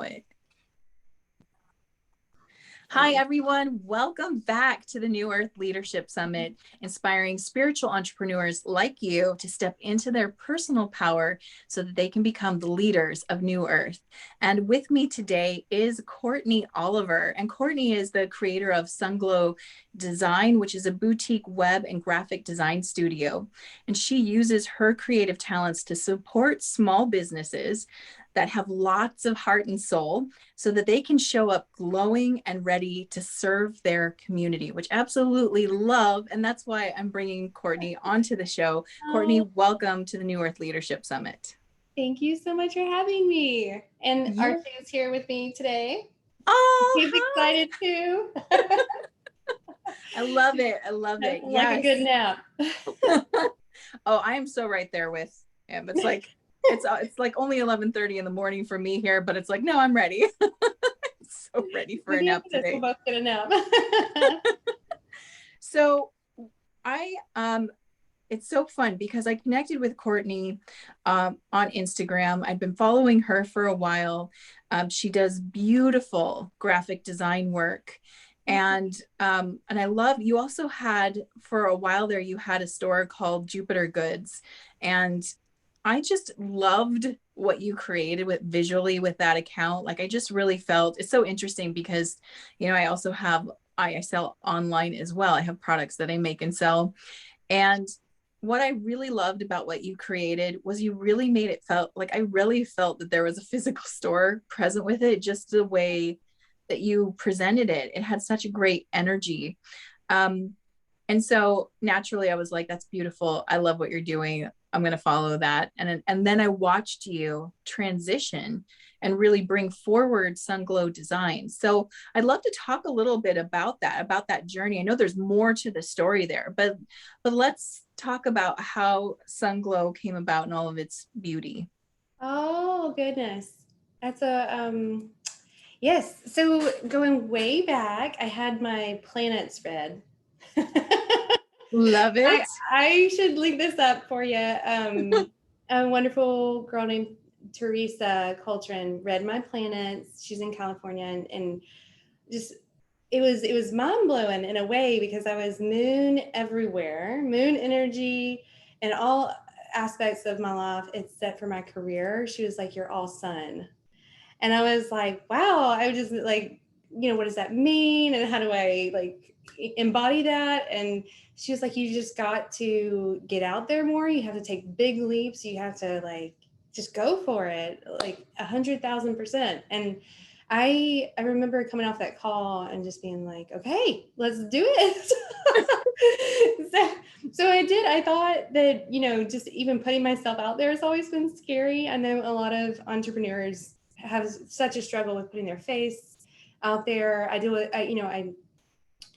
it. Hi, everyone. Welcome back to the New Earth Leadership Summit, inspiring spiritual entrepreneurs like you to step into their personal power so that they can become the leaders of New Earth. And with me today is Courtney Oliver. And Courtney is the creator of Sunglow Design, which is a boutique web and graphic design studio. And she uses her creative talents to support small businesses that have lots of heart and soul so that they can show up glowing and ready to serve their community, which I absolutely love. And that's why I'm bringing Courtney onto the show. Courtney, welcome to the New Earth Leadership Summit. Thank you so much for having me. And Yeah. Archie is here with me today. Oh, he's excited too. I love it. I love it. Like a good nap. Oh, I am so right there with him. It's like it's like only 11:30 in the morning for me here, but it's like, no, I'm ready. So ready for a nap today. We'll both get a nap. So it's so fun because I connected with Courtney on Instagram. I've been following her for a while. She does beautiful graphic design work. And I love, you also had, for a while there, you had a store called Jupiter Goods. And I just loved what you created with visually with that account. Like, I just really felt it's so interesting because, I also have, I sell online as well. I have products that I make and sell. And what I really loved about what you created was you really made it felt like, I really felt that there was a physical store present with it, just the way that you presented it. It had such a great energy. And so naturally I was like, that's beautiful. I love what you're doing. I'm going to follow that. And then I watched you transition and really bring forward Sunglow Design. So I'd love to talk a little bit about that journey. I know there's more to the story there, but let's talk about how Sunglow came about and all of its beauty. Oh, goodness. That's yes. So going way back, I had my planets read. Love it. I should link this up for you. A wonderful girl named Therese Coltrane read my planets. She's in California, and just it was mind blowing in a way because I was moon everywhere, moon energy, and all aspects of my life except for my career. She was like, "You're all sun," and I was like, "Wow!" I was just like, what does that mean, and how do I like embody that? And she was like, you just got to get out there more. You have to take big leaps. You have to like just go for it, like 100,000%. And I remember coming off that call and just being like, okay, let's do it. so I did. I thought that, just even putting myself out there has always been scary. I know a lot of entrepreneurs have such a struggle with putting their face out there.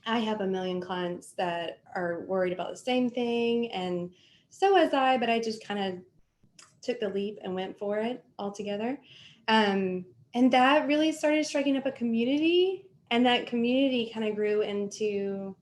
I have a million clients that are worried about the same thing, and so was I, but I just kind of took the leap and went for it altogether. And that really started striking up a community, and that community kind of grew into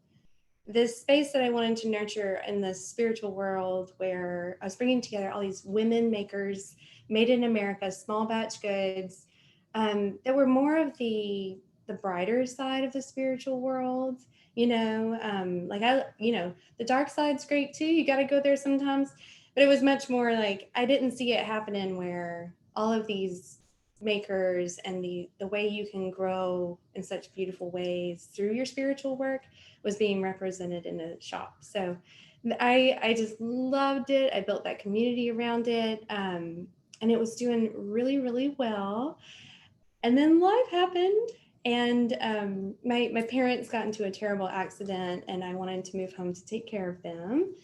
this space that I wanted to nurture in the spiritual world, where I was bringing together all these women makers, made in America, small batch goods, that were more of the brighter side of the spiritual world. The dark side's great too. You got to go there sometimes, but it was much more like, I didn't see it happening where all of these makers and the way you can grow in such beautiful ways through your spiritual work was being represented in a shop. So I just loved it. I built that community around it. And it was doing really, really well. And then life happened, and my parents got into a terrible accident, and I wanted to move home to take care of them.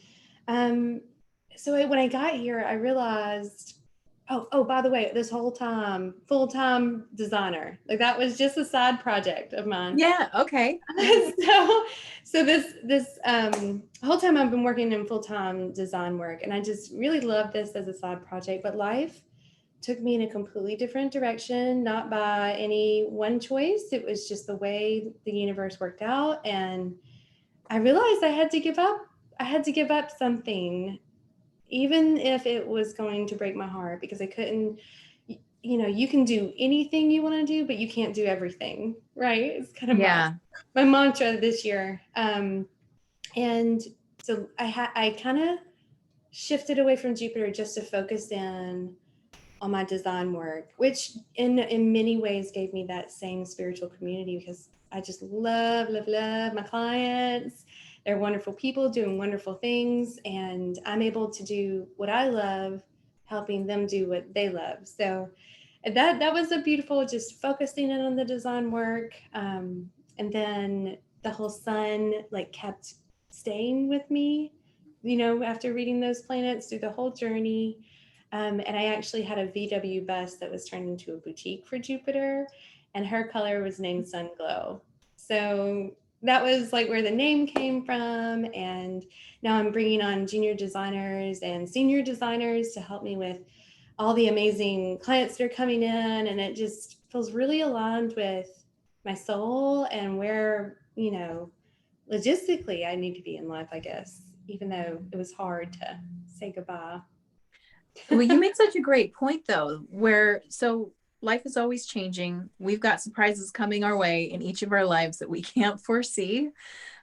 So when I got here, I realized, oh, by the way, this whole time, full-time designer, like that was just a side project of mine. Yeah. Okay. So this whole time I've been working in full-time design work, and I just really love this as a side project, but life took me in a completely different direction, not by any one choice. It was just the way the universe worked out. And I realized I had to give up. I had to give up something, even if it was going to break my heart, because I couldn't, you can do anything you want to do, but you can't do everything, right? It's kind of Yeah. my mantra this year. And so I kind of shifted away from Jupiter just to focus in on my design work, which in many ways gave me that same spiritual community, because I just love my clients. They're wonderful people doing wonderful things, and I'm able to do what I love, helping them do what they love. So that was a beautiful, just focusing in on the design work. And then the whole sun like kept staying with me, after reading those planets through the whole journey. And I actually had a VW bus that was turned into a boutique for Jupiter, and her color was named Sunglow. So that was like where the name came from. And now I'm bringing on junior designers and senior designers to help me with all the amazing clients that are coming in. And it just feels really aligned with my soul and where, logistically I need to be in life, I guess, even though it was hard to say goodbye. Well, you make such a great point though, where so life is always changing. We've got surprises coming our way in each of our lives that we can't foresee.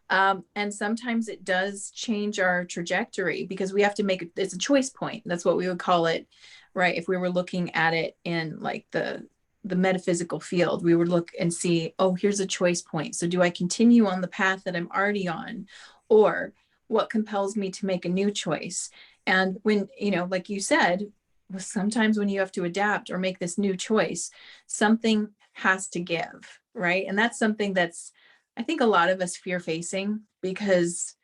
And sometimes it does change our trajectory because we have to it's a choice point. That's what we would call it, right? If we were looking at it in like the metaphysical field, we would look and see, oh, here's a choice point. So do I continue on the path that I'm already on, or what compels me to make a new choice? And when, like you said, sometimes when you have to adapt or make this new choice, something has to give, right? And that's something that's, I think a lot of us fear facing because,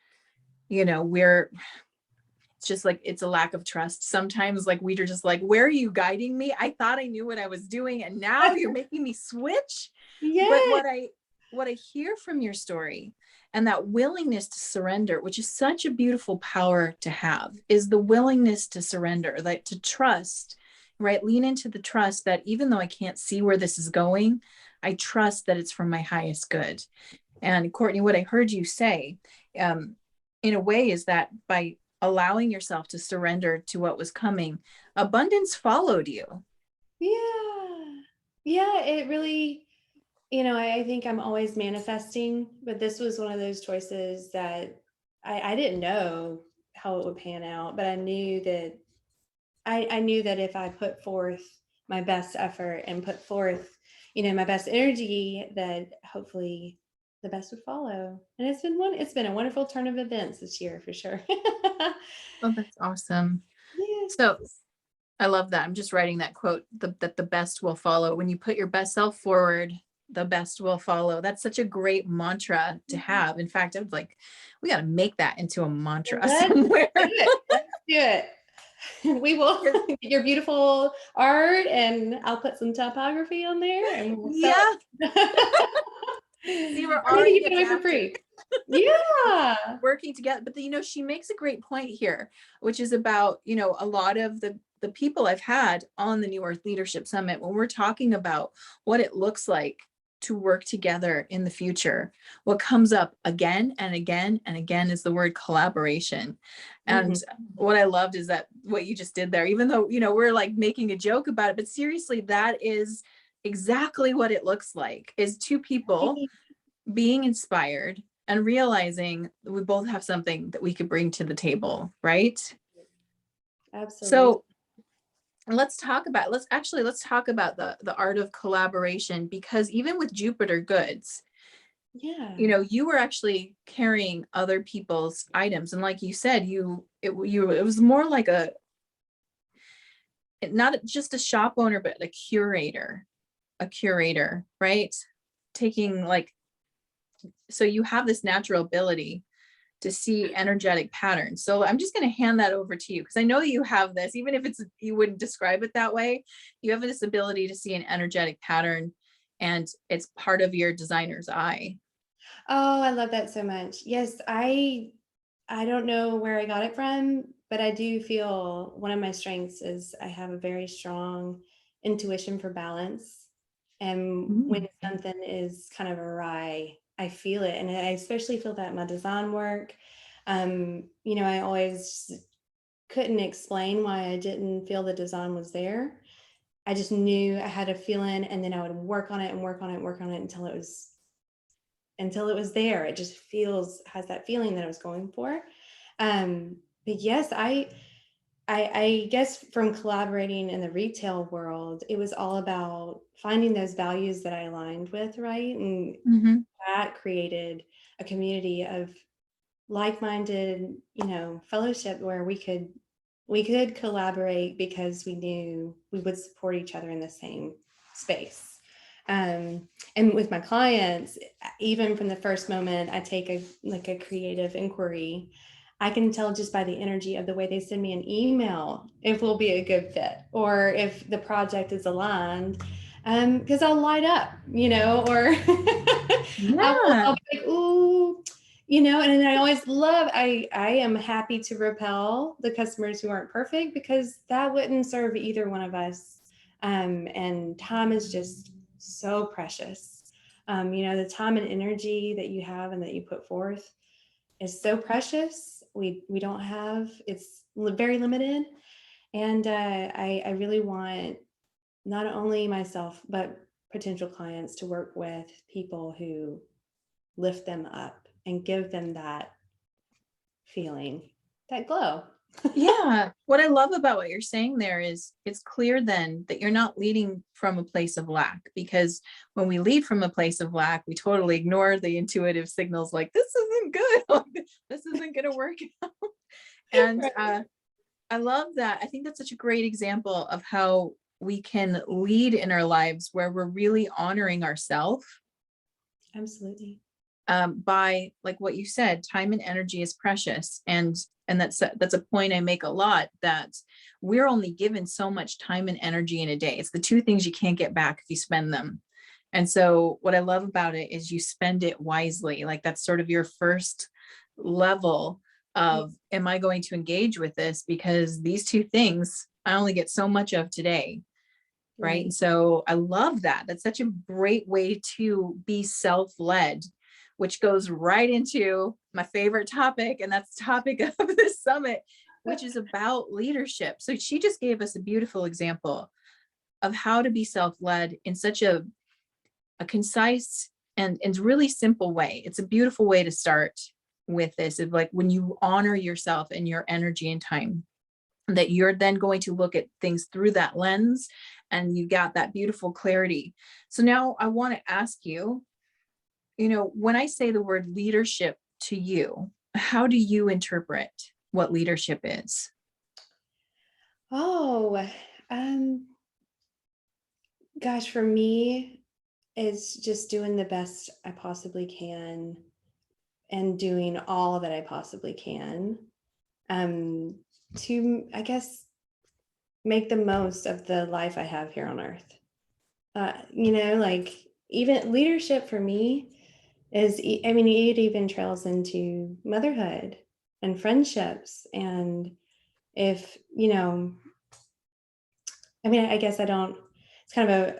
it's just like, it's a lack of trust. Sometimes like we're just like, where are you guiding me? I thought I knew what I was doing and now you're making me switch. But Yes. what I hear from your story and that willingness to surrender, which is such a beautiful power to have, is the willingness to surrender, like to trust, right? Lean into the trust that even though I can't see where this is going, I trust that it's for my highest good. And Courtney, what I heard you say, in a way, is that by allowing yourself to surrender to what was coming, abundance followed you. Yeah. Yeah. It really, I think I'm always manifesting, but this was one of those choices that I didn't know how it would pan out, but I knew that I knew that if I put forth my best effort and put forth, my best energy, that hopefully the best would follow. And it's been a wonderful turn of events this year for sure. Oh, that's awesome. Yes. So I love that. I'm just writing that quote, that the best will follow. When you put your best self forward, the best will follow. That's such a great mantra to have. In fact, I was like, we got to make that into a mantra Let's somewhere. do it. Let's do it. We will get your beautiful art, and I'll put some typography on there, and we'll sell Yeah. it. See, we're Or maybe already give it away for free. adapting, Yeah. working together. But she makes a great point here, which is about, a lot of the people I've had on the New Earth Leadership Summit, when we're talking about what it looks like to work together in the future, what comes up again and again and again is the word collaboration. And what I loved is that what you just did there, even though, we're like making a joke about it, but seriously, that is exactly what it looks like, is two people being inspired and realizing that we both have something that we could bring to the table, right? Absolutely. So let's talk about the art of collaboration, because even with Jupiter goods, Yeah. you were actually carrying other people's items, and like you said, it was more like not just a shop owner but a curator, right? Taking like, so you have this natural ability to see energetic patterns. So I'm just going to hand that over to you, because I know you have this, even if you wouldn't describe it that way, you have this ability to see an energetic pattern, and it's part of your designer's eye. Oh, I love that so much. Yes, I don't know where I got it from, but I do feel one of my strengths is I have a very strong intuition for balance. And when something is kind of awry, I feel it. And I especially feel that in my design work. I always couldn't explain why I didn't feel the design was there. I just knew I had a feeling, and then I would work on it and work on it and work on it until it was there. It just has that feeling that I was going for. But yes, I guess from collaborating in the retail world, it was all about finding those values that I aligned with, right? And that created a community of like-minded, fellowship where we could collaborate because we knew we would support each other in the same space. And with my clients, even from the first moment I take a creative inquiry, I can tell just by the energy of the way they send me an email if we'll be a good fit or if the project is aligned. Because I'll light up, or Yeah. I'll be like, ooh, and then I am happy to repel the customers who aren't perfect, because that wouldn't serve either one of us. And time is just so precious. The time and energy that you have and that you put forth is so precious. We don't have, it's very limited. And I really want not only myself, but potential clients to work with people who lift them up and give them that feeling, that glow. Yeah. What I love about what you're saying there is it's clear then that you're not leading from a place of lack, because when we lead from a place of lack, we totally ignore the intuitive signals like, this isn't good. This isn't going to work out. And Right. I love that. I think that's such a great example of how we can lead in our lives where we're really honoring ourselves, Absolutely. by, like what you said, time and energy is precious. And that's a point I make a lot, that we're only given so much time and energy in a day. It's the two things you can't get back if you spend them. And so what I love about it is you spend it wisely. Like that's sort of your first level of, am I going to engage with this? Because these two things I only get so much of today. Right. Right. And so I love that. That's such a great way to be self-led, which goes right into my favorite topic. And that's the topic of this summit, which is about leadership. So she just gave us a beautiful example of how to be self-led in such a concise and really simple way. It's a beautiful way to start with this, of like, when you honor yourself and your energy and time, that you're then going to look at things through that lens, and you got that beautiful clarity. So now I want to ask you, when I say the word leadership to you, how do you interpret what leadership is? Oh, um, gosh, for me, it's just doing the best I possibly can and doing all that I possibly can, um, to, I guess, make the most of the life I have here on earth. Like, even leadership for me I mean, it even trails into motherhood and friendships. And if, I mean, I guess I don't, it's kind of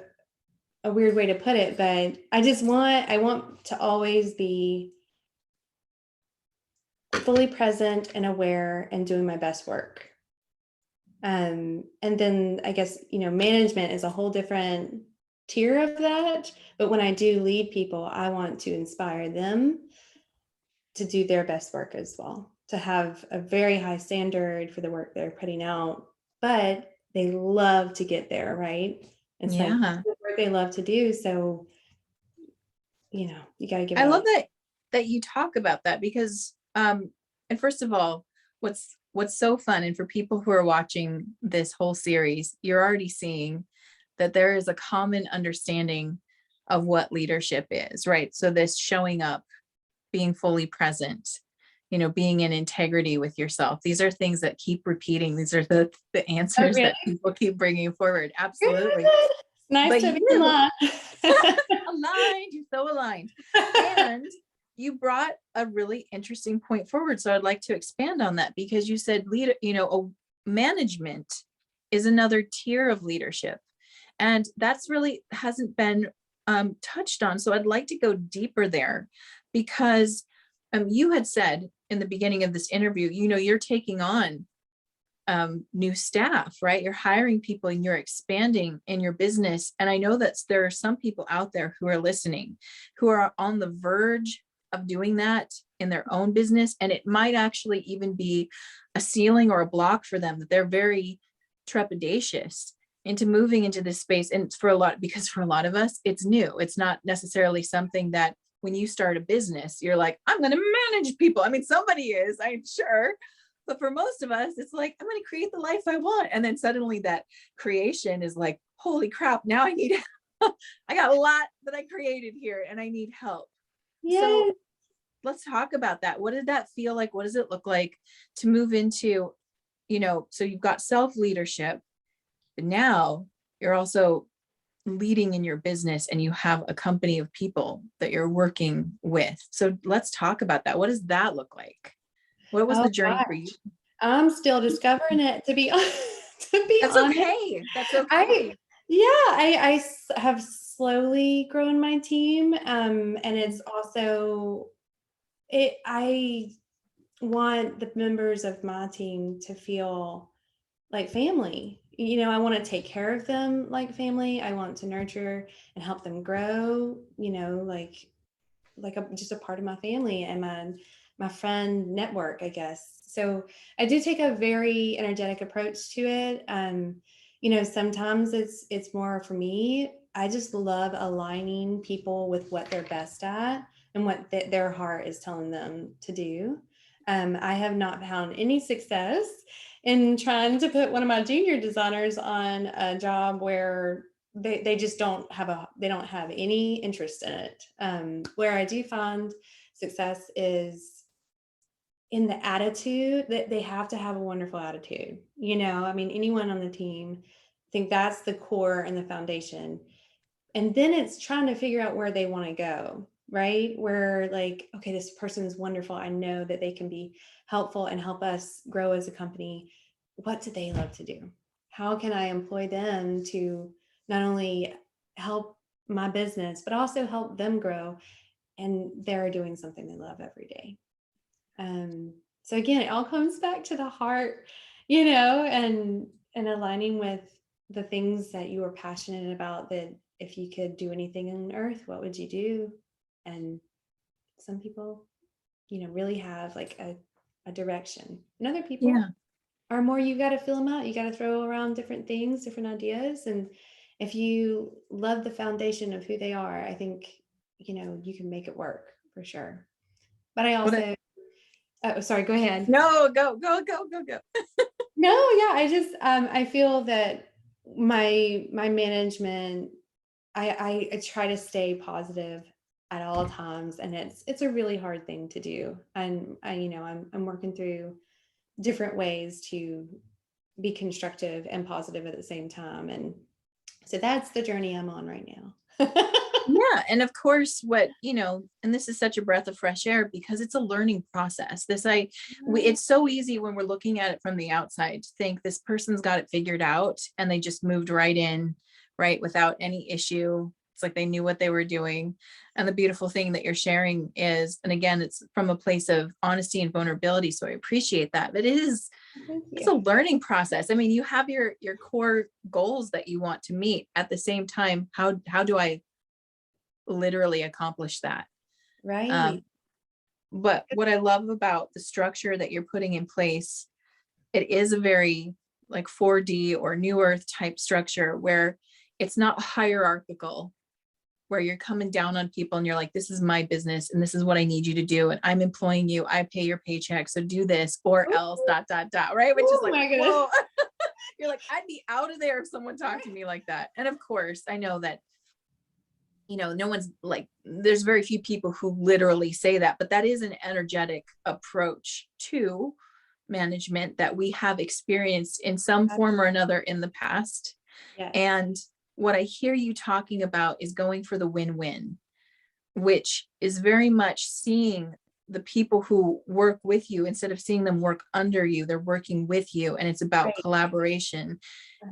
a weird way to put it, but I want to always be fully present and aware and doing my best work. And then I guess, management is a whole different tier of that. But when I do lead people, I want to inspire them to do their best work as well, to have a very high standard for the work they're putting out, but they love to get there, right? It's like Yeah. the work they love to do. So, you got to give I it love all. that you talk about that, because and first of all, what's so fun, and for people who are watching this whole series, you're already seeing that there is a common understanding of what leadership is, right? So this showing up, being fully present, being in integrity with yourself. These are things that keep repeating. These are the Oh, answers really? that people keep bringing forward. Good. Absolutely. Nice But to be in you line. aligned, you're so aligned. And you brought a really interesting point forward. So I'd like to expand on that, because you said management is another tier of leadership. And that's really hasn't been touched on. So I'd like to go deeper there, because you had said in the beginning of this interview, you're taking on new staff, right? You're hiring people and you're expanding in your business. And I know that there are some people out there who are listening, who are on the verge of doing that in their own business. And it might actually even be a ceiling or a block for them, that they're very trepidatious into moving into this space. And because for a lot of us, it's new. It's not necessarily something that when you start a business, you're like, I'm going to manage people. I mean, somebody is, I'm sure. But for most of us, it's like, I'm going to create the life I want. And then suddenly that creation is like, holy crap, now I need, I got a lot that I created here and I need help. Yes. So let's talk about that. What did that feel like? What does it look like to move into, so you've got self-leadership, but now you're also leading in your business and you have a company of people that you're working with. So let's talk about that. What does that look like? What was the journey for you? I'm still discovering it, to be honest. That's okay. That's okay. I have slowly grown my team. And it's also, I want the members of my team to feel like family. I want to take care of them like family. I want to nurture and help them grow, just a part of my family and my friend network, I guess. So I do take a very energetic approach to it. Sometimes it's more for me. I just love aligning people with what they're best at and what their heart is telling them to do. I have not found any success in trying to put one of my junior designers on a job where they just don't have any interest in it. Where I do find success is in the attitude, that they have to have a wonderful attitude. Anyone on the team, I think that's the core and the foundation. And then it's trying to figure out where they want to go, right? Where okay, this person is wonderful. I know that they can be helpful and help us grow as a company. What do they love to do? How can I employ them to not only help my business, but also help them grow? And they're doing something they love every day. So again, it all comes back to the heart, and aligning with the things that you are passionate about, that if you could do anything on earth, what would you do? And some people, really have a direction, and other people are more, you got to fill them out. You got to throw around different things, different ideas. And if you love the foundation of who they are, I think, you can make it work for sure. But I also, sorry, go ahead. No, go. No, yeah, I just, I feel that my management, I try to stay positive at all times, and it's a really hard thing to do. And I'm working through different ways to be constructive and positive at the same time. And so that's the journey I'm on right now. Yeah. And of course, and this is such a breath of fresh air because it's a learning process. It's so easy when we're looking at it from the outside to think this person's got it figured out and they just moved right in, right, without any issue. It's like they knew what they were doing. And the beautiful thing that you're sharing is, and again, it's from a place of honesty and vulnerability. So I appreciate that. But it's a learning process. I mean, you have your core goals that you want to meet. At the same time, how do I literally accomplish that? Right. But what I love about the structure that you're putting in place, it is a very 4D or New Earth type structure where it's not hierarchical, where you're coming down on people and you're like, this is my business and this is what I need you to do. And I'm employing you. I pay your paycheck. So do this or else ... Right. Which is like, whoa. You're like, I'd be out of there if someone talked to me like that. And of course, I know that, no one's there's very few people who literally say that, but that is an energetic approach to management that we have experienced in some form or another in the past. Yes. And what I hear you talking about is going for the win-win, which is very much seeing the people who work with you, instead of seeing them work under you, they're working with you. And it's about collaboration.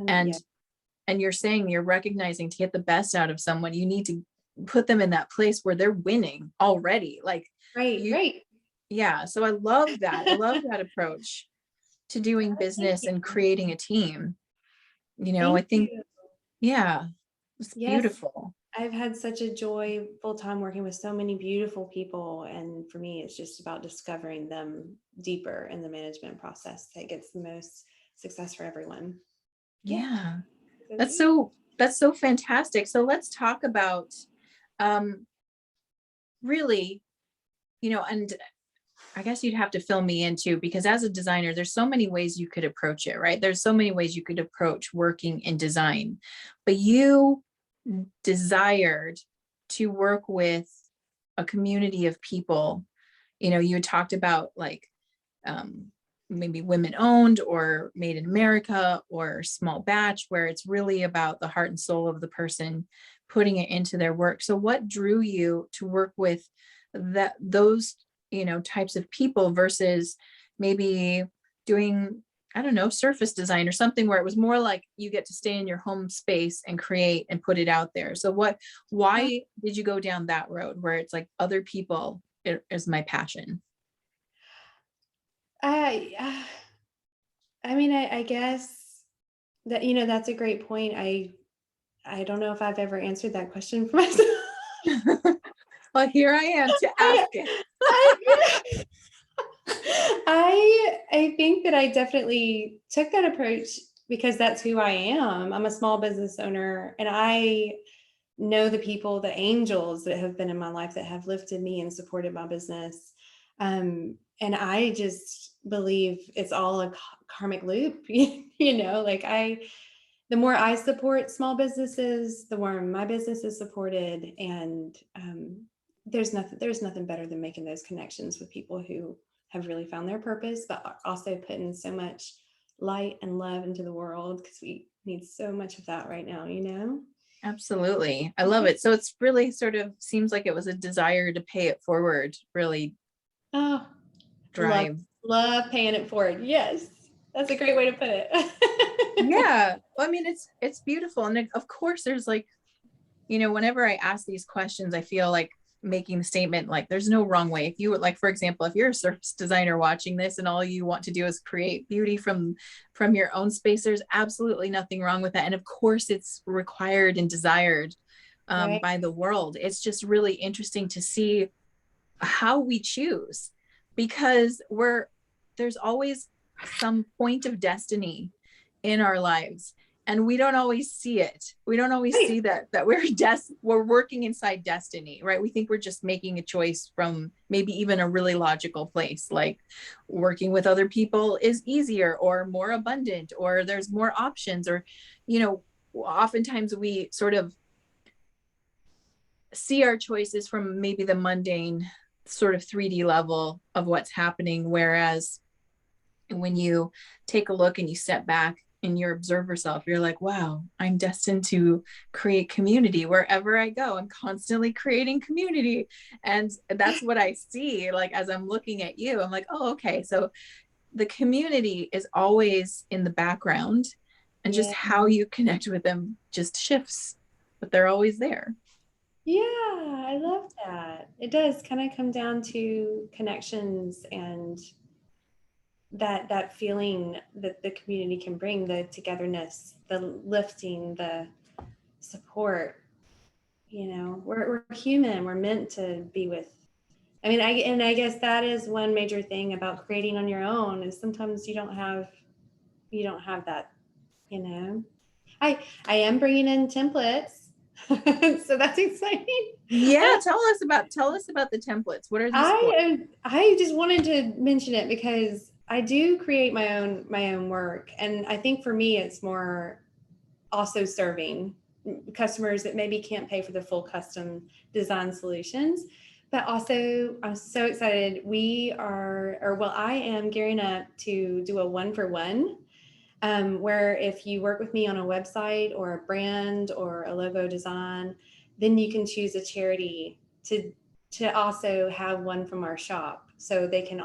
And you're saying, you're recognizing, to get the best out of someone, you need to put them in that place where they're winning already. Right. Yeah. So I love that. I love that approach. to doing Thank business you. and creating a team. I Thank think, you. yeah, it's Yes, beautiful. I've had such a joy full time working with so many beautiful people. And for me, it's just about discovering them deeper in the management process that gets the most success for everyone. Yeah. Yeah. So That's sweet. so that's so fantastic. So let's talk about um really, and I guess you'd have to fill me in too, because as a designer, there's so many ways you could approach it, right? There's so many ways you could approach working in design, but you desired to work with a community of people. You had talked about like um, maybe women owned or made in America or small batch, where it's really about the heart and soul of the person putting it into their work. So what drew you to work with those, types of people versus maybe doing, I don't know, surface design or something where it was more like you get to stay in your home space and create and put it out there. So why did you go down that road where it's like other people is my passion? I, I guess that, that's a great point. I don't know if I've ever answered that question for myself. Well, here I am to ask I, it. I, I think that I definitely took that approach because that's who I am. I'm a small business owner, and I know the people, the angels that have been in my life that have lifted me and supported my business. And I just believe it's all a karmic loop, like the more I support small businesses, the more my business is supported. And there's nothing better than making those connections with people who have really found their purpose, but are also putting so much light and love into the world, because we need so much of that right now. Absolutely. I love it. So it's really sort of seems like it was a desire to pay it forward, really Oh, love drive. love paying it forward. Yes, that's a great way to put it. Yeah. Well, I mean, it's beautiful. And of course there's like, whenever I ask these questions, I feel like making the statement like there's no wrong way. If you would, like, for example, if you're a surface designer watching this and all you want to do is create beauty from your own space, there's absolutely nothing wrong with that. And of course it's required and desired Right. by the world. It's just really interesting to see how we choose, because there's always some point of destiny in our lives, and we don't always see it. We don't always Right. see that we're working inside destiny, right? We think we're just making a choice from maybe even a really logical place, like working with other people is easier or more abundant or there's more options, or oftentimes we sort of see our choices from maybe the mundane sort of 3D level of what's happening. Whereas when you take a look and you step back and you observe yourself, you're like, wow, I'm destined to create community wherever I go. I'm constantly creating community. And that's what I see. Like, as I'm looking at you, I'm like, oh, okay. So the community is always in the background, and just Yeah. how you connect with them just shifts, but they're always there. Yeah, I love that. It does kind of come down to connections and that feeling that the community can bring, the togetherness, the lifting, the support. We're human. We're meant to be with. I guess that is one major thing about creating on your own is sometimes you don't have that. You know, I am bringing in templates, so that's exciting. Yeah, tell us about the templates. What are these for? I just wanted to mention it because I do create my own work, and I think for me it's more also serving customers that maybe can't pay for the full custom design solutions. But also, I'm so excited. I am gearing up to do a 1-for-1, where if you work with me on a website or a brand or a logo design, then you can choose a charity to also have one from our shop, so they can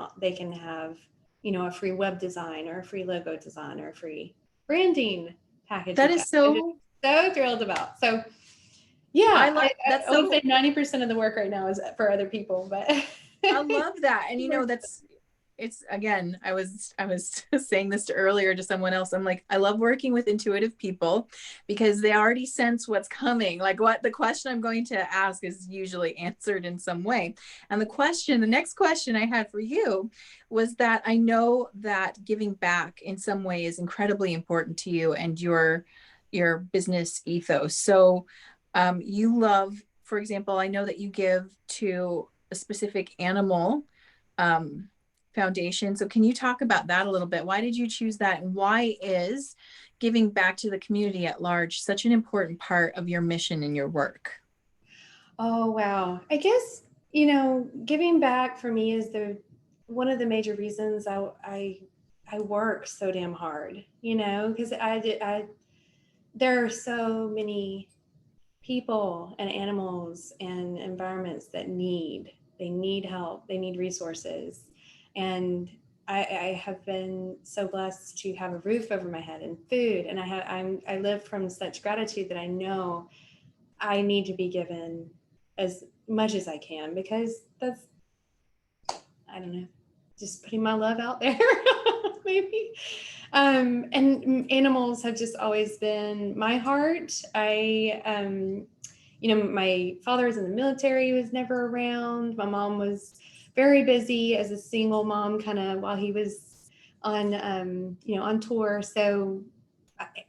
have a free web design or a free logo design or a free branding package, That which is I'm just so so thrilled about. So I yeah, love that's I would so say 90% of the work right now is for other people, but I love that. And that's it's again, I was saying this to earlier to someone else. I'm like, I love working with intuitive people because they already sense what's coming. Like what the question I'm going to ask is usually answered in some way. And the next question I had for you was that I know that giving back in some way is incredibly important to you and your business ethos. So you love, for example, I know that you give to a specific animal um, foundation. So can you talk about that a little bit? Why did you choose that? And why is giving back to the community at large such an important part of your mission and your work? Oh, wow. I guess, giving back for me is the one of the major reasons I work so damn hard, because there are so many people and animals and environments that they need help, they need resources. And I have been so blessed to have a roof over my head and food. And I live from such gratitude that I know I need to be given as much as I can, because that's, I don't know, just putting my love out there, maybe. And animals have just always been my heart. My father was in the military, he was never around. My mom was very busy as a single mom, kind of while he was on tour. So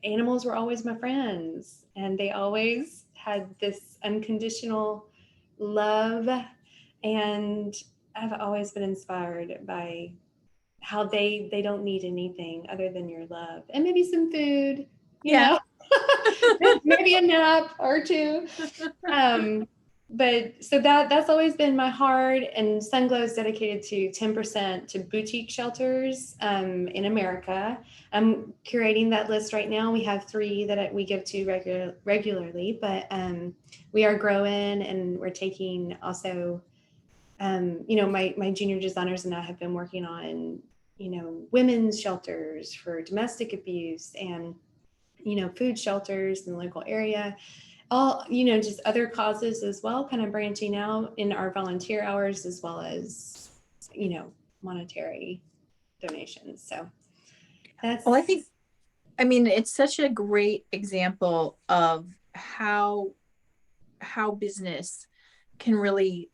animals were always my friends, and they always had this unconditional love. And I've always been inspired by how they don't need anything other than your love and maybe some food, you Yeah. know, maybe a nap or two. Um, but so that's always been my heart. And Sunglow is dedicated to 10% to boutique shelters in America. I'm curating that list right now. We have 3 that we give to regularly, but we are growing, and we're taking also, my junior designers and I have been working on, women's shelters for domestic abuse, and, food shelters in the local area, all, just other causes as well, kind of branching out in our volunteer hours, as well as, monetary donations. So Well, that's, I mean, it's such a great example of how business can really,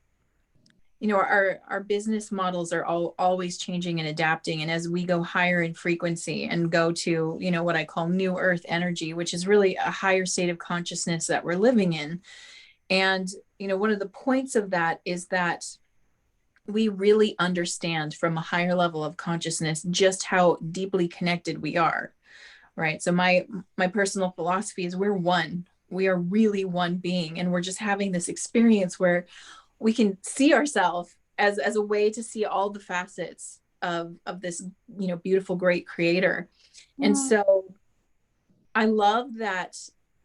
our business models are always changing and adapting. And as we go higher in frequency and go to, what I call new earth energy, which is really a higher state of consciousness that we're living in. And, one of the points of that is that we really understand from a higher level of consciousness just how deeply connected we are. Right. So my personal philosophy is we're one. We are really one being. And we're just having this experience where we can see ourselves as a way to see all the facets of this, beautiful, great creator. And so I love that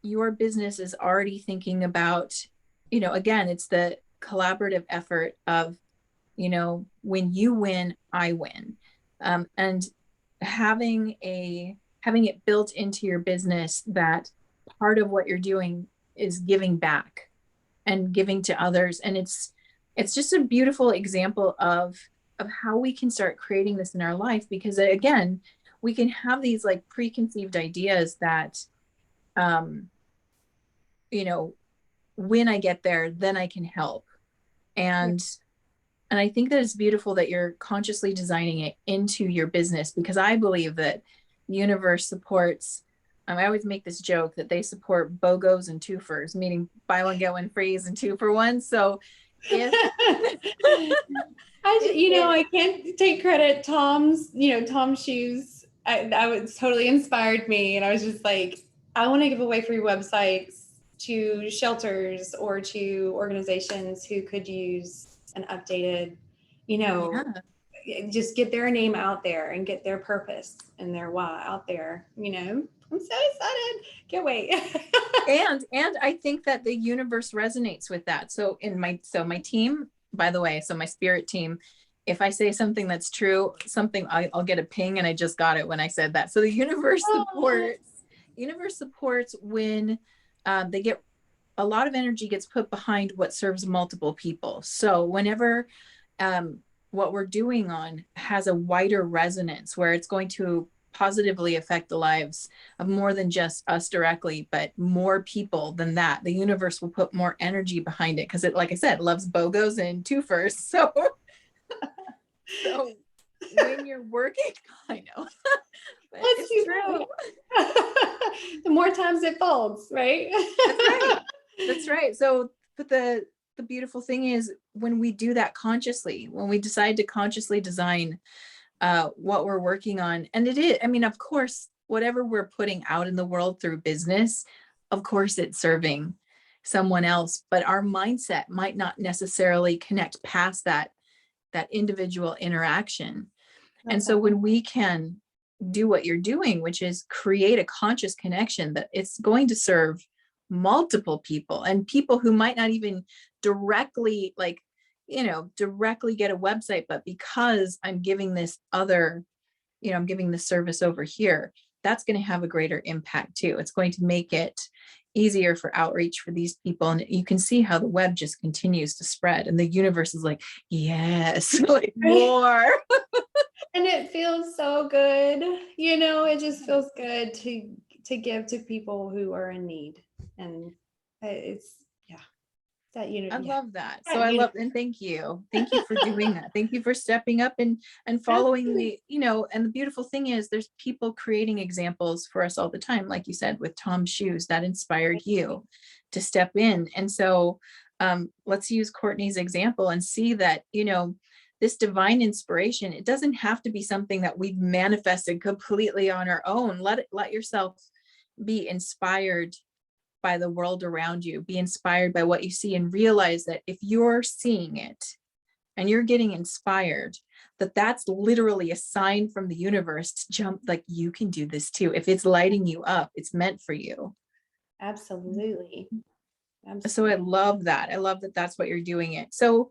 your business is already thinking about, again, it's the collaborative effort of, when you win, I win. And having it built into your business that part of what you're doing is giving back and giving to others. And it's just a beautiful example of how we can start creating this in our life, because again, we can have these like preconceived ideas that um you know when I get there, then I can help. And and I think that it's beautiful that you're consciously designing it into your business, because I believe that the universe supports, I always make this joke that they support BOGOs and twofers, meaning buy one, get one free and 2 for 1. So if, I can't take credit. Tom's shoes, that was totally inspired me. And I was just like, I want to give away free websites to shelters or to organizations who could use an updated, yeah. just get their name out there and get their purpose and their why out there. I'm so excited. Can't wait. And I think that the universe resonates with that. So my team, by the way, so my spirit team, if I say something that's true, I'll get a ping, and I just got it when I said that. So the universe supports when they get a lot of energy gets put behind what serves multiple people. So whenever what we're doing on has a wider resonance where it's going to positively affect the lives of more than just us directly, but more people than that. The universe will put more energy behind it because it, like I said, loves BOGOs and twofers. So when you're working, I know, but it's true. The more times it folds, right? That's right. That's right. So, but the beautiful thing is when we do that consciously, when we decide to consciously design what we're working on, and it is, I mean, of course, whatever we're putting out in the world through business, of course, it's serving someone else, but our mindset might not necessarily connect past that individual interaction. And so when we can do what you're doing, which is create a conscious connection that it's going to serve multiple people and people who might not even directly directly get a website, but because I'm giving this other, I'm giving the service over here, that's going to have a greater impact too. It's going to make it easier for outreach for these people. And you can see how the web just continues to spread and the universe is like, yes, like more. And it feels so good. It just feels good to give to people who are in need. And it's, yeah, that I love that. So That I love, and thank you. Thank you for doing that. Thank you for stepping up and following the, and the beautiful thing is there's people creating examples for us all the time. Like you said, with Tom's shoes, that inspired you to step in. And so let's use Courtney's example and see that, this divine inspiration, it doesn't have to be something that we've manifested completely on our own. Let yourself be inspired by the world around you, be inspired by what you see, and realize that if you're seeing it and you're getting inspired, that's literally a sign from the universe to jump, like you can do this too. If it's lighting you up, it's meant for you. Absolutely. So I love that. I love that that's what you're doing it. So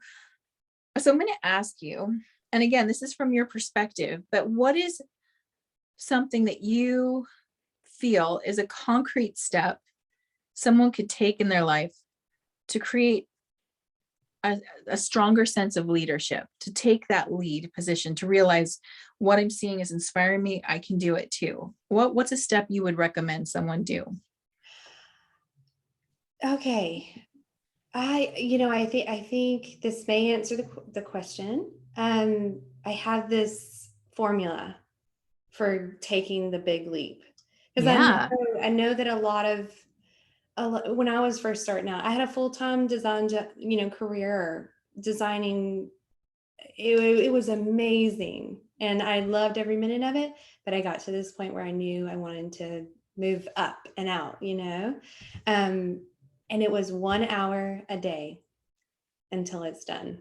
I'm going to ask you, and again, this is from your perspective, but what is something that you feel is a concrete step someone could take in their life to create a stronger sense of leadership, to take that lead position, to realize what I'm seeing is inspiring me, I can do it too? What's a step you would recommend someone do? Okay. I think this may answer the question. I have this formula for taking the big leap because I know that when I was first starting out, I had a full-time design, career designing. It was amazing, and I loved every minute of it. But I got to this point where I knew I wanted to move up and out, and it was 1 hour a day until it's done.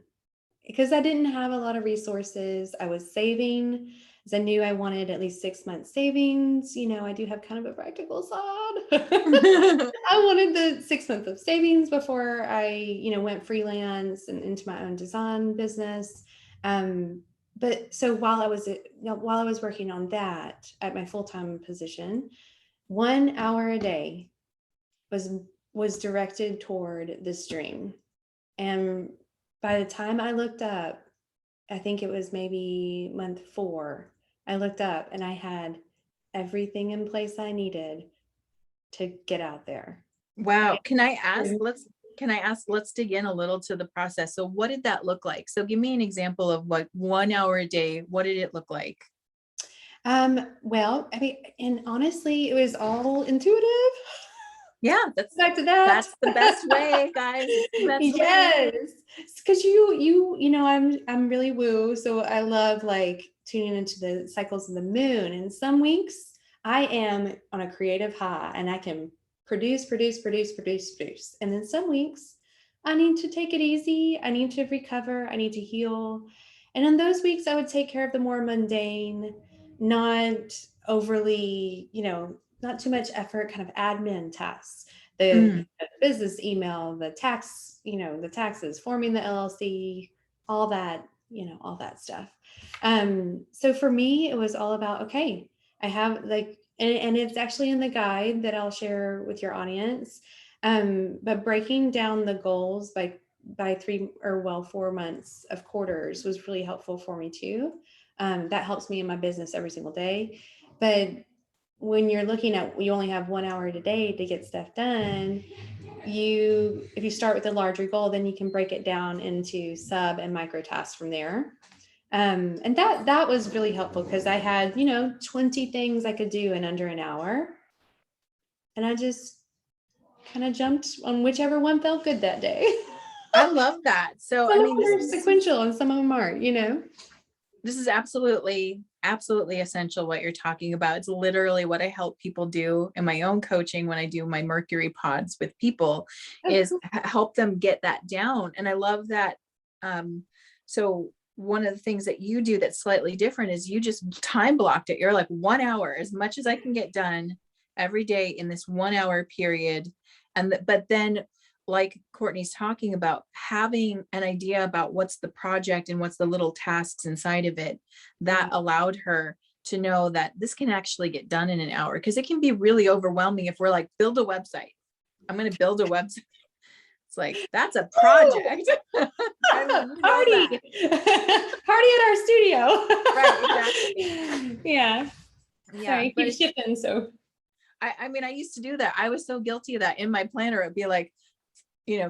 Because I didn't have a lot of resources. I was saving, as I knew I wanted at least 6 months savings. I do have kind of a practical side. I wanted the 6 months of savings before I, went freelance and into my own design business. But so while I was working on that at my full-time position, 1 hour a day was directed toward this dream. And by the time I looked up, I think it was maybe month 4, I looked up and I had everything in place I needed to get out there. Wow. Can I ask, let's dig in a little to the process. So what did that look like? So give me an example of what 1 hour a day, what did it look like? Well, I mean, and honestly, it was all intuitive. Yeah, that's back to that. That's the best way, guys. Yes, because I'm really woo, so I love like tuning into the cycles of the moon. And some weeks I am on a creative high, and I can produce. And then some weeks I need to take it easy. I need to recover. I need to heal. And in those weeks, I would take care of the more mundane, not overly, not too much effort, kind of admin tasks, the business email, the tax, the taxes, forming the LLC, all that, all that stuff. So for me, it was all about, okay, I have and it's actually in the guide that I'll share with your audience. But breaking down the goals by by 4 months of quarters was really helpful for me too. That helps me in my business every single day. But when you're looking at, you only have 1 hour a day to get stuff done, if you start with a larger goal, then you can break it down into sub and micro tasks from there. And that was really helpful because I had, 20 things I could do in under an hour. And I just kind of jumped on whichever one felt good that day. I love that. So, Some I of mean, them are sequential and some of them aren't, this is absolutely essential what you're talking about. It's literally what I help people do in my own coaching when I do my Mercury pods with people, is help them get that down. And I love that. So one of the things that you do that's slightly different is you just time blocked it. You're like 1 hour, as much as I can get done every day in this 1 hour period. But then, like Courtney's talking about, having an idea about what's the project and what's the little tasks inside of it, that allowed her to know that this can actually get done in an hour. Because it can be really overwhelming if we're like, build a website. I'm going to build a website. It's like, that's a project. I mean, party. Party at our studio. Right, exactly. Yeah. Yeah. Sorry, keep shifting. So I mean, I used to do that. I was so guilty of that. In my planner, it'd be like,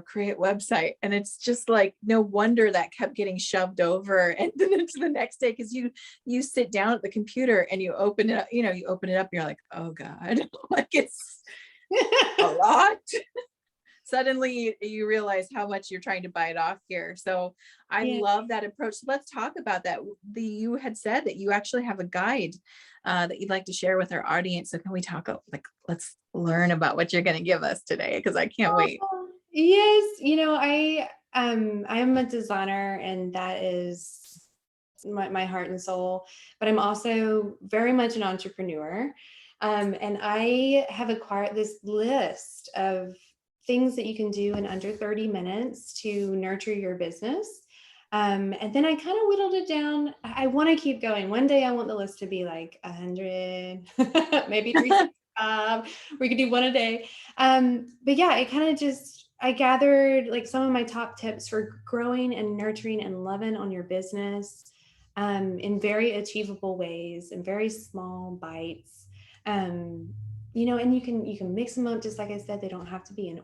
create website. And it's just like, no wonder that kept getting shoved over and then into the next day. Cause you sit down at the computer and you open it up, you open it up and you're like, oh God, like it's a lot. Suddenly you realize how much you're trying to bite off here. So I love that approach. Let's talk about that. You had said that you actually have a guide that you'd like to share with our audience. So can we talk, let's learn about what you're going to give us today? Cause I can't wait. Yes. I am a designer and that is my heart and soul, but I'm also very much an entrepreneur. And I have acquired this list of things that you can do in under 30 minutes to nurture your business. And then I kind of whittled it down. I want to keep going. One day I want the list to be like 100, maybe 365. We could do one a day. But yeah, it kind of I gathered like some of my top tips for growing and nurturing and loving on your business in very achievable ways and very small bites. And you can mix them up, just like I said. They don't have to be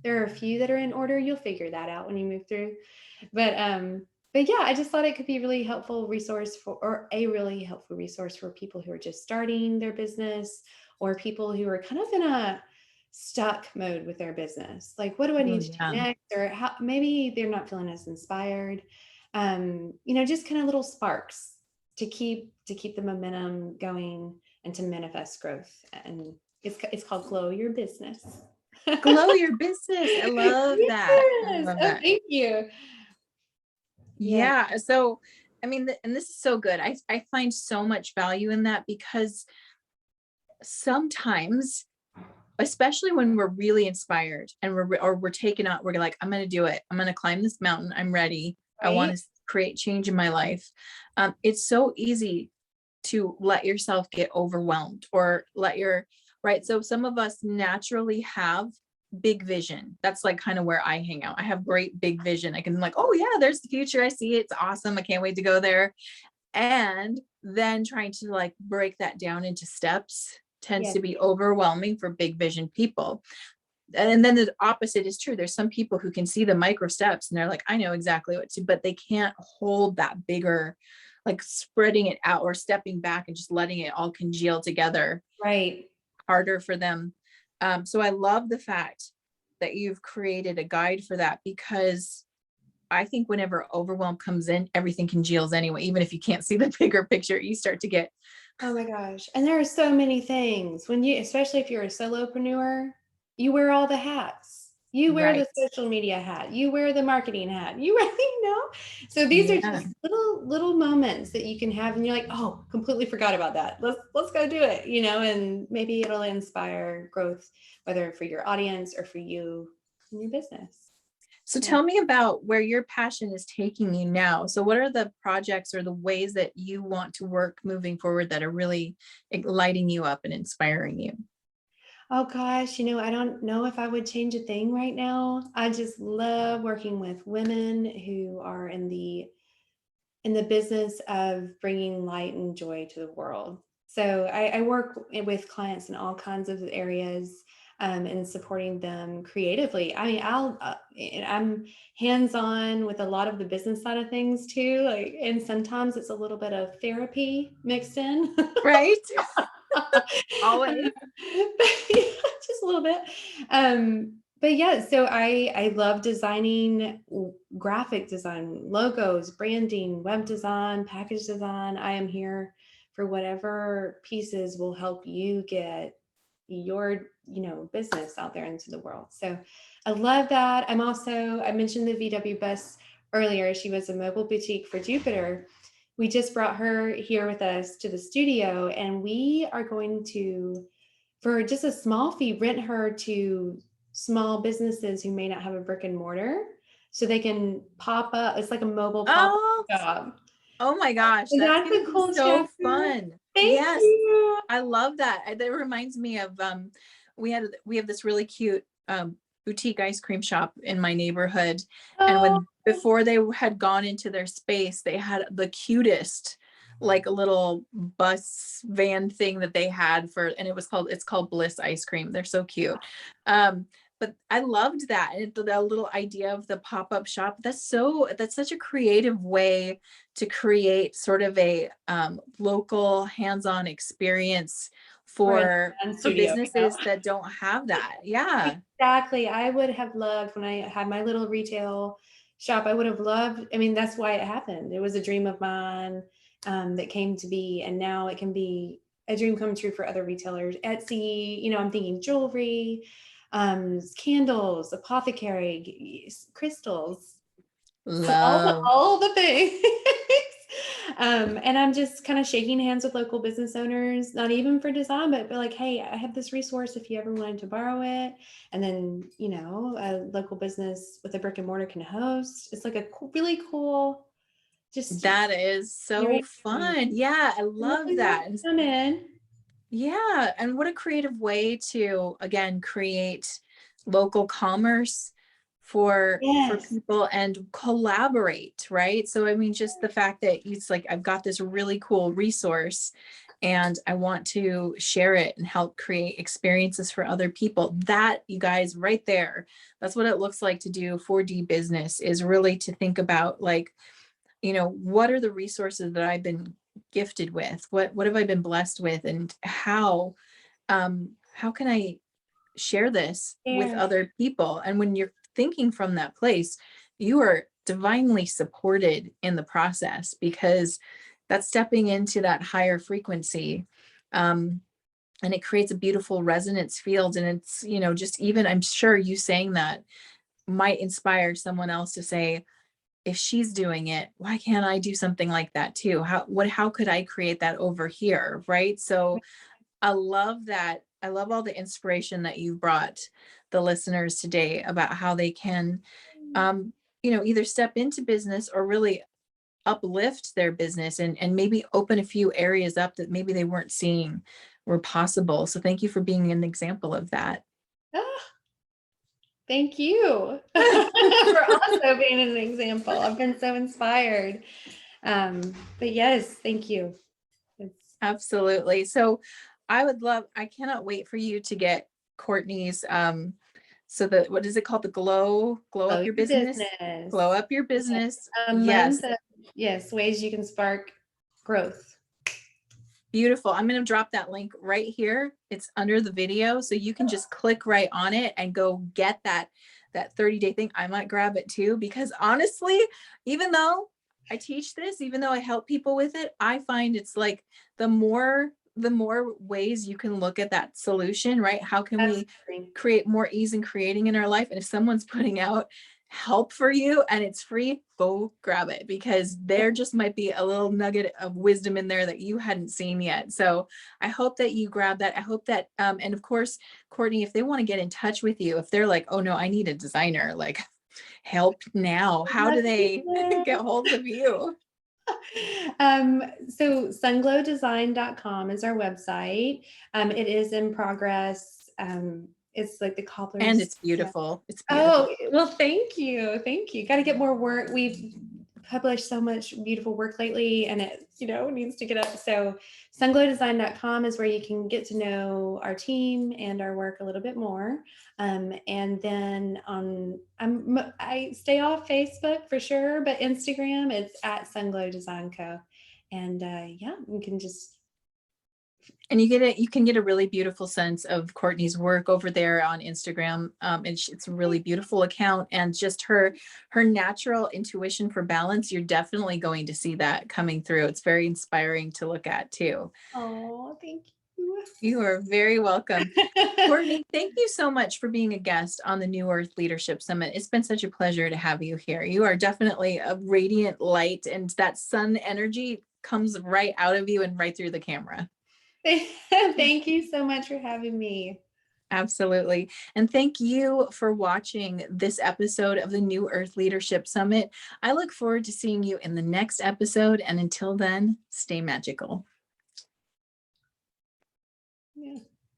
there are a few that are in order. You'll figure that out when you move through. But yeah, I just thought it could be a really helpful resource for people who are just starting their business, or people who are kind of in a stuck mode with their business. Like, what do I need to do next? Or how maybe they're not feeling as inspired. Just kind of little sparks to keep the momentum going and to manifest growth. And it's called Glow Your Business. Glow Your Business. I love that. I love that. Thank you. Yeah. So, I mean, and this is so good. I find so much value in that, because sometimes, especially when we're really inspired and we're taken out, we're like, I'm going to do it. I'm going to climb this mountain. I'm ready. Right? I want to create change in my life. It's so easy to let yourself get overwhelmed or right. So some of us naturally have big vision. That's like kind of where I hang out. I have great big vision. I can oh yeah, there's the future. I see it. It's awesome. I can't wait to go there. And then trying to break that down into steps tends to be overwhelming for big vision people. And then the opposite is true. There's some people who can see the micro steps and they're like, I know exactly what to, but they can't hold that bigger, spreading it out or stepping back and just letting it all congeal together. Right. Harder for them. So I love the fact that you've created a guide for that, because I think whenever overwhelm comes in, everything congeals anyway. Even if you can't see the bigger picture, you start to get, oh my gosh. And there are so many things especially if you're a solopreneur, you wear all the hats. You wear the social media hat, you wear the marketing hat, so these are just little moments that you can have and you're like, oh, completely forgot about that. Let's go do it, and maybe it'll inspire growth, whether for your audience or for you in your business. So tell me about where your passion is taking you now. So what are the projects or the ways that you want to work moving forward that are really lighting you up and inspiring you? Oh gosh, I don't know if I would change a thing right now. I just love working with women who are in the business of bringing light and joy to the world. So I work with clients in all kinds of areas, and supporting them creatively. I mean, I'm hands-on with a lot of the business side of things too. Like, and sometimes it's a little bit of therapy mixed in. Right? Always. Just a little bit. But yeah, so I love designing graphic design, logos, branding, web design, package design. I am here for whatever pieces will help you get your business out there into the world. So I love that. I mentioned the VW bus earlier. She was a mobile boutique for Jupiter. We just brought her here with us to the studio, and we are going to, for just a small fee, rent her to small businesses who may not have a brick and mortar, so they can pop up. It's like a mobile pop-up Oh, shop. oh my gosh, Is that's that gonna the be cool so chapter? fun. Thank Yes, you. I love that. That reminds me of we have this really cute boutique ice cream shop in my neighborhood, and Oh, when before they had gone into their space, they had the cutest like a little bus van thing that they had for, and it's called Bliss ice cream. They're so cute. Um, but I loved that. And the little idea of the pop-up shop, that's such a creative way to create sort of a local hands-on experience for a for studio. businesses that don't have that. Yeah. Exactly. I would have loved, when I had my little retail shop, I would have loved, I mean, that's why it happened. It was a dream of mine, that came to be, and now it can be a dream come true for other retailers. Etsy, I'm thinking jewelry, candles, apothecary, crystals, Love all the things. And I'm just kind of shaking hands with local business owners, not even for design, but like, hey, I have this resource if you ever wanted to borrow it. And then, a local business with a brick and mortar can host. It's like a really cool, just that is so experience. fun. Yeah, I Let love me know if that. you come in. Yeah, and what a creative way to again create local commerce for Yes. people and collaborate, right? So I mean just the fact that it's like I've got this really cool resource and I want to share it and help create experiences for other people. That, you guys, right there, that's what it looks like to do 4D business, is really to think about like, what are the resources that I've been gifted with? What have I been blessed with? And how can I share this with There. other people? And when you're thinking from that place, you are divinely supported in the process, because that's stepping into that higher frequency. Um, and it creates a beautiful resonance field. And it's, just even I'm sure you saying that might inspire someone else to say, if she's doing it, why can't I do something like that too? How could I create that over here? Right. So I love that. I love all the inspiration that you've brought the listeners today about how they can, um, either step into business or really uplift their business and maybe open a few areas up that maybe they weren't seeing were possible. So thank you for being an example of that. Ah, thank you for also being an example. I've been so inspired. But yes, thank you. It's Absolutely. So I cannot wait for you to get Courtney's, so the, what is it called? The glow Grow up your your business, glow business. up your Yes. business. A Yes. month of, yes, ways you can spark growth. Beautiful. I'm going to drop that link right here. It's under the video. So you can just click right on it and go get that 30-day thing. I might grab it too, because honestly, even though I teach this, even though I help people with it, I find it's like the more ways you can look at that solution, right? How can we Absolutely. create more ease in creating in our life? And if someone's putting out help for you and it's free, go grab it, because there just might be a little nugget of wisdom in there that you hadn't seen yet. So I hope that you grab that. I hope that, and of course, Courtney, if they want to get in touch with you, if they're like, oh no, I need a designer, like help now, how do Let's do they get this. hold of you? So sunglowdesign.com is our website. It is in progress. it's like the cobblers. And it's Yeah. beautiful. It's beautiful. Oh, well, thank you. Thank you. Got to get more work. We've published so much beautiful work lately, and it, needs to get up. So sunglowdesign.com is where you can get to know our team and our work a little bit more. And then I stay off Facebook for sure, but Instagram, it's at Sunglow Design Co. And yeah, you can just And you can get a really beautiful sense of Courtney's work over there on Instagram. And it's a really beautiful account, and just her natural intuition for balance. You're definitely going to see that coming through. It's very inspiring to look at too. oh, thank you. You are very welcome. Courtney, thank you so much for being a guest on the New Earth Leadership Summit. It's been such a pleasure to have you here. You are definitely a radiant light, and that sun energy comes right out of you and right through the camera. Thank you so much for having me. Absolutely. And thank you for watching this episode of the New Earth Leadership Summit. I look forward to seeing you in the next episode. And until then, stay magical. Yeah.